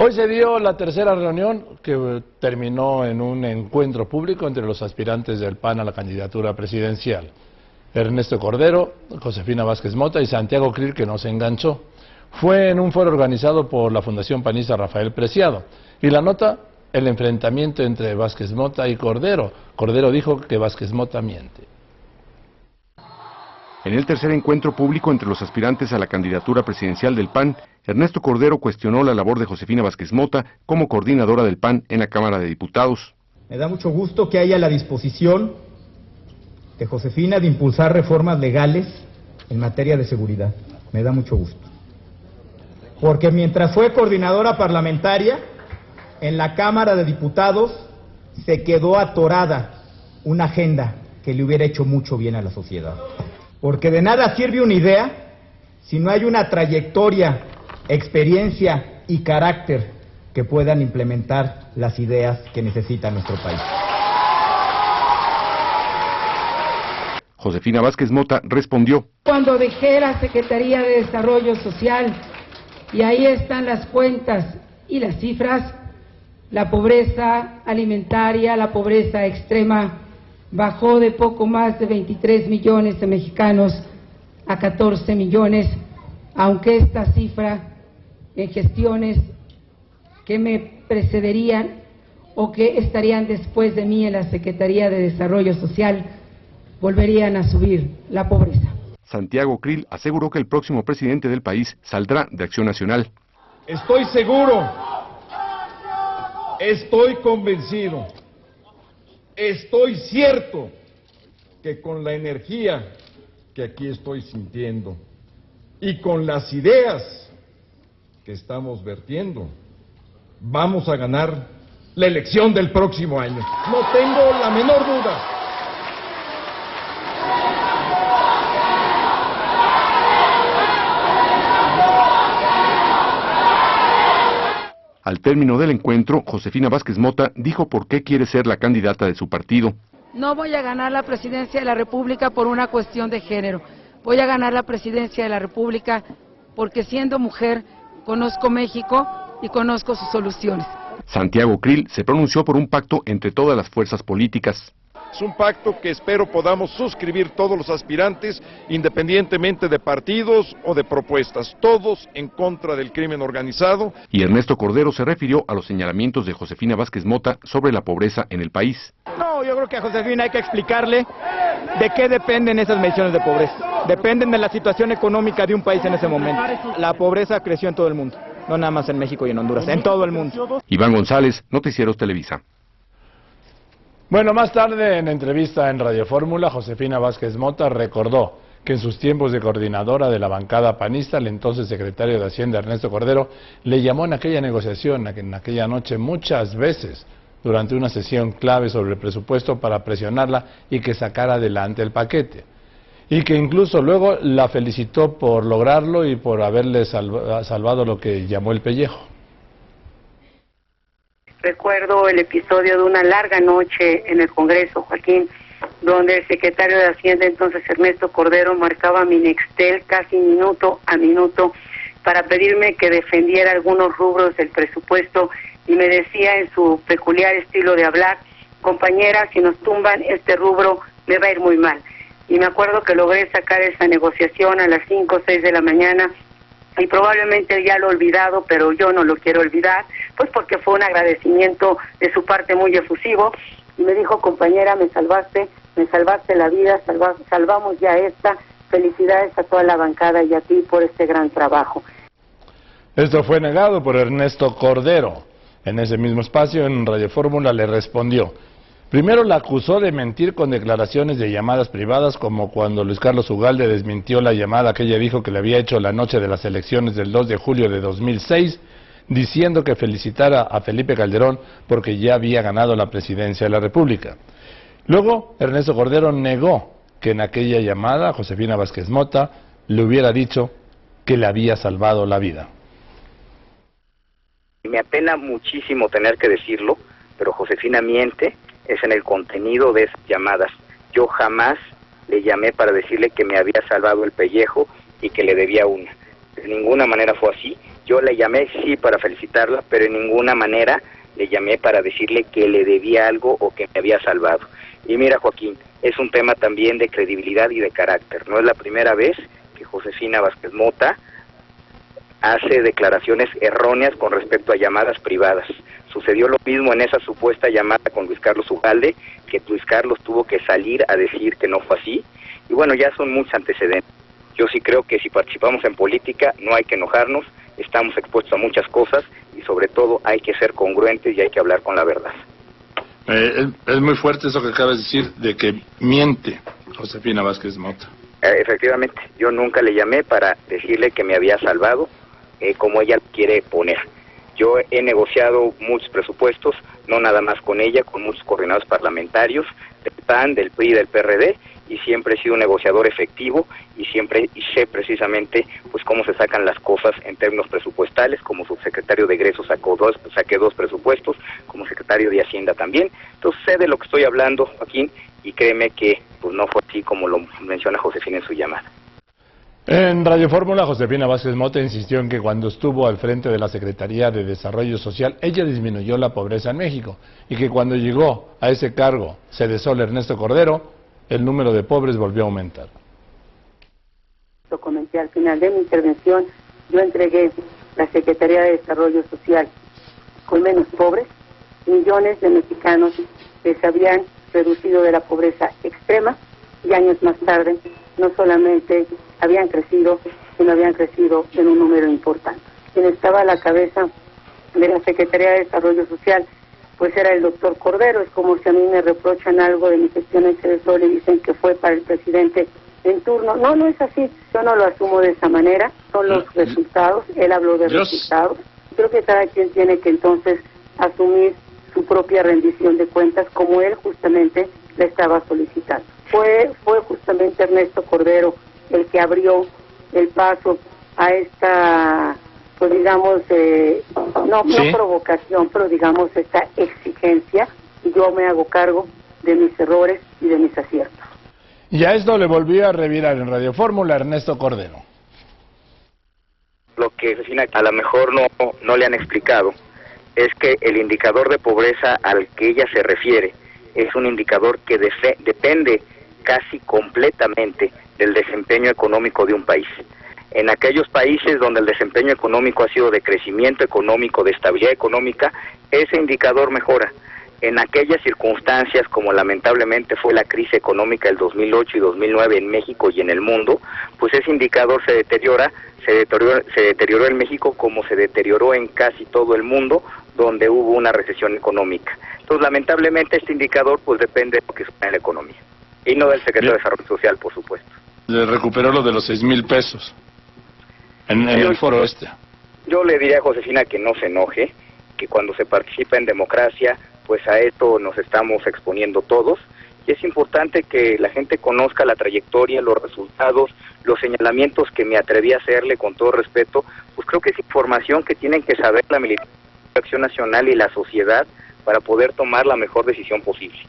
Hoy se dio la tercera reunión que terminó en un encuentro público entre los aspirantes del PAN a la candidatura presidencial. Ernesto Cordero, Josefina Vázquez Mota y Santiago Krill, que no se enganchó. Fue en un foro organizado por la Fundación Panista Rafael Preciado. Y la nota, el enfrentamiento entre Vázquez Mota y Cordero. Cordero dijo que Vázquez Mota miente. En el tercer encuentro público entre los aspirantes a la candidatura presidencial del PAN, Ernesto Cordero cuestionó la labor de Josefina Vázquez Mota como coordinadora del PAN en la Cámara de Diputados. Me da mucho gusto que haya la disposición de Josefina de impulsar reformas legales en materia de seguridad. Me da mucho gusto. Porque mientras fue coordinadora parlamentaria, en la Cámara de Diputados se quedó atorada una agenda que le hubiera hecho mucho bien a la sociedad. Porque de nada sirve una idea si no hay una trayectoria, experiencia y carácter que puedan implementar las ideas que necesita nuestro país. Josefina Vázquez Mota respondió: Cuando dejé la Secretaría de Desarrollo Social, y ahí están las cuentas y las cifras, la pobreza alimentaria, la pobreza extrema, bajó de poco más de 23 millones de mexicanos a 14 millones, aunque esta cifra en gestiones que me precederían o que estarían después de mí en la Secretaría de Desarrollo Social volverían a subir la pobreza. Santiago Krill aseguró que el próximo presidente del país saldrá de Acción Nacional. Estoy seguro, estoy convencido, estoy cierto que con la energía que aquí estoy sintiendo y con las ideas que estamos vertiendo, vamos a ganar la elección del próximo año. No tengo la menor duda. Al término del encuentro, Josefina Vázquez Mota dijo por qué quiere ser la candidata de su partido. No voy a ganar la presidencia de la República por una cuestión de género. Voy a ganar la presidencia de la República porque siendo mujer conozco México y conozco sus soluciones. Santiago Krill se pronunció por un pacto entre todas las fuerzas políticas. Es un pacto que espero podamos suscribir todos los aspirantes, independientemente de partidos o de propuestas, todos en contra del crimen organizado. Y Ernesto Cordero se refirió a los señalamientos de Josefina Vázquez Mota sobre la pobreza en el país. No, yo creo que a Josefina hay que explicarle de qué dependen esas mediciones de pobreza. Dependen de la situación económica de un país en ese momento. La pobreza creció en todo el mundo, no nada más en México y en Honduras, en todo el mundo. Iván González, Noticieros Televisa. Bueno, más tarde en entrevista en Radio Fórmula, Josefina Vázquez Mota recordó que en sus tiempos de coordinadora de la bancada panista, el entonces secretario de Hacienda Ernesto Cordero le llamó en aquella negociación, en aquella noche, muchas veces durante una sesión clave sobre el presupuesto para presionarla y que sacara adelante el paquete. Y que incluso luego la felicitó por lograrlo y por haberle salvado lo que llamó el pellejo. Recuerdo el episodio de una larga noche en el Congreso, Joaquín, donde el secretario de Hacienda, entonces Ernesto Cordero, marcaba mi Nextel casi minuto a minuto para pedirme que defendiera algunos rubros del presupuesto y me decía en su peculiar estilo de hablar: compañera, si nos tumban este rubro me va a ir muy mal. Y me acuerdo que logré sacar esa negociación a las 5 o 6 de la mañana, y probablemente ya lo he olvidado, pero yo no lo quiero olvidar, pues porque fue un agradecimiento de su parte muy efusivo, y me dijo: compañera, me salvaste la vida, salvamos ya esta, felicidades a toda la bancada y a ti por este gran trabajo. Esto fue negado por Ernesto Cordero. En ese mismo espacio, en Radio Fórmula, le respondió. Primero la acusó de mentir con declaraciones de llamadas privadas, como cuando Luis Carlos Ugalde desmintió la llamada que ella dijo que le había hecho la noche de las elecciones del 2 de julio de 2006, diciendo que felicitara a Felipe Calderón porque ya había ganado la presidencia de la República. Luego, Ernesto Cordero negó que en aquella llamada Josefina Vázquez Mota le hubiera dicho que le había salvado la vida. Me apena muchísimo tener que decirlo, pero Josefina miente. Es en el contenido de esas llamadas. Yo jamás le llamé para decirle que me había salvado el pellejo y que le debía una. De ninguna manera fue así. Yo le llamé, sí, para felicitarla, pero en ninguna manera le llamé para decirle que le debía algo o que me había salvado. Y mira, Joaquín, es un tema también de credibilidad y de carácter. No es la primera vez que Josefina Vázquez Mota hace declaraciones erróneas con respecto a llamadas privadas. Sucedió lo mismo en esa supuesta llamada con Luis Carlos Ugalde, que Luis Carlos tuvo que salir a decir que no fue así. Y bueno, ya son muchos antecedentes. Yo sí creo que si participamos en política no hay que enojarnos, estamos expuestos a muchas cosas y sobre todo hay que ser congruentes y hay que hablar con la verdad. Es muy fuerte eso que acabas de decir, de que miente Josefina Vázquez Mota. Efectivamente, yo nunca le llamé para decirle que me había salvado, como ella quiere poner. Yo he negociado muchos presupuestos, no nada más con ella, con muchos coordinadores parlamentarios, del PAN, del PRI, del PRD, y siempre he sido un negociador efectivo y sé precisamente pues cómo se sacan las cosas en términos presupuestales. Como subsecretario de egresos saqué dos presupuestos, como secretario de Hacienda también. Entonces sé de lo que estoy hablando, Joaquín, y créeme que pues no fue así como lo menciona Josefina en su llamada. En Radio Fórmula, Josefina Vázquez Mota insistió en que cuando estuvo al frente de la Secretaría de Desarrollo Social, ella disminuyó la pobreza en México, y que cuando llegó a ese cargo, cedesol Ernesto Cordero, el número de pobres volvió a aumentar. Lo comenté al final de mi intervención, yo entregué la Secretaría de Desarrollo Social con menos pobres, millones de mexicanos que se habían reducido de la pobreza extrema y años más tarde no solamente habían crecido, sino habían crecido en un número importante. Quien estaba a la cabeza de la Secretaría de Desarrollo Social pues era el doctor Cordero. Es como si a mí me reprochan algo de mi gestión en CDSOL y dicen que fue para el presidente en turno. No, no es así, yo no lo asumo de esa manera, son los resultados, él habló de resultados. Creo que cada quien tiene que entonces asumir su propia rendición de cuentas como él justamente le estaba solicitando. Fue justamente Ernesto Cordero el que abrió el paso a esta, pues digamos, no provocación, pero digamos esta exigencia, y yo me hago cargo de mis errores y de mis aciertos. Y a esto le volvió a revirar en Radio Fórmula Ernesto Cordero. Lo que a lo mejor no le han explicado es que el indicador de pobreza al que ella se refiere es un indicador que depende casi completamente del desempeño económico de un país. En aquellos países donde el desempeño económico ha sido de crecimiento económico, de estabilidad económica, ese indicador mejora. En aquellas circunstancias, como lamentablemente fue la crisis económica del 2008 y 2009 en México y en el mundo, pues ese indicador se deterioró en México como se deterioró en casi todo el mundo, donde hubo una recesión económica. Entonces, lamentablemente, este indicador pues depende de lo que sucede en la economía, y no del secretario de Desarrollo Social, por supuesto. Le recuperó lo de los 6,000 pesos en el foro este. Yo le diría a Josefina que no se enoje, que cuando se participa en democracia, pues a esto nos estamos exponiendo todos, y es importante que la gente conozca la trayectoria, los resultados, los señalamientos que me atreví a hacerle con todo respeto. Pues creo que es información que tienen que saber la Militancia de Acción Nacional y la sociedad para poder tomar la mejor decisión posible.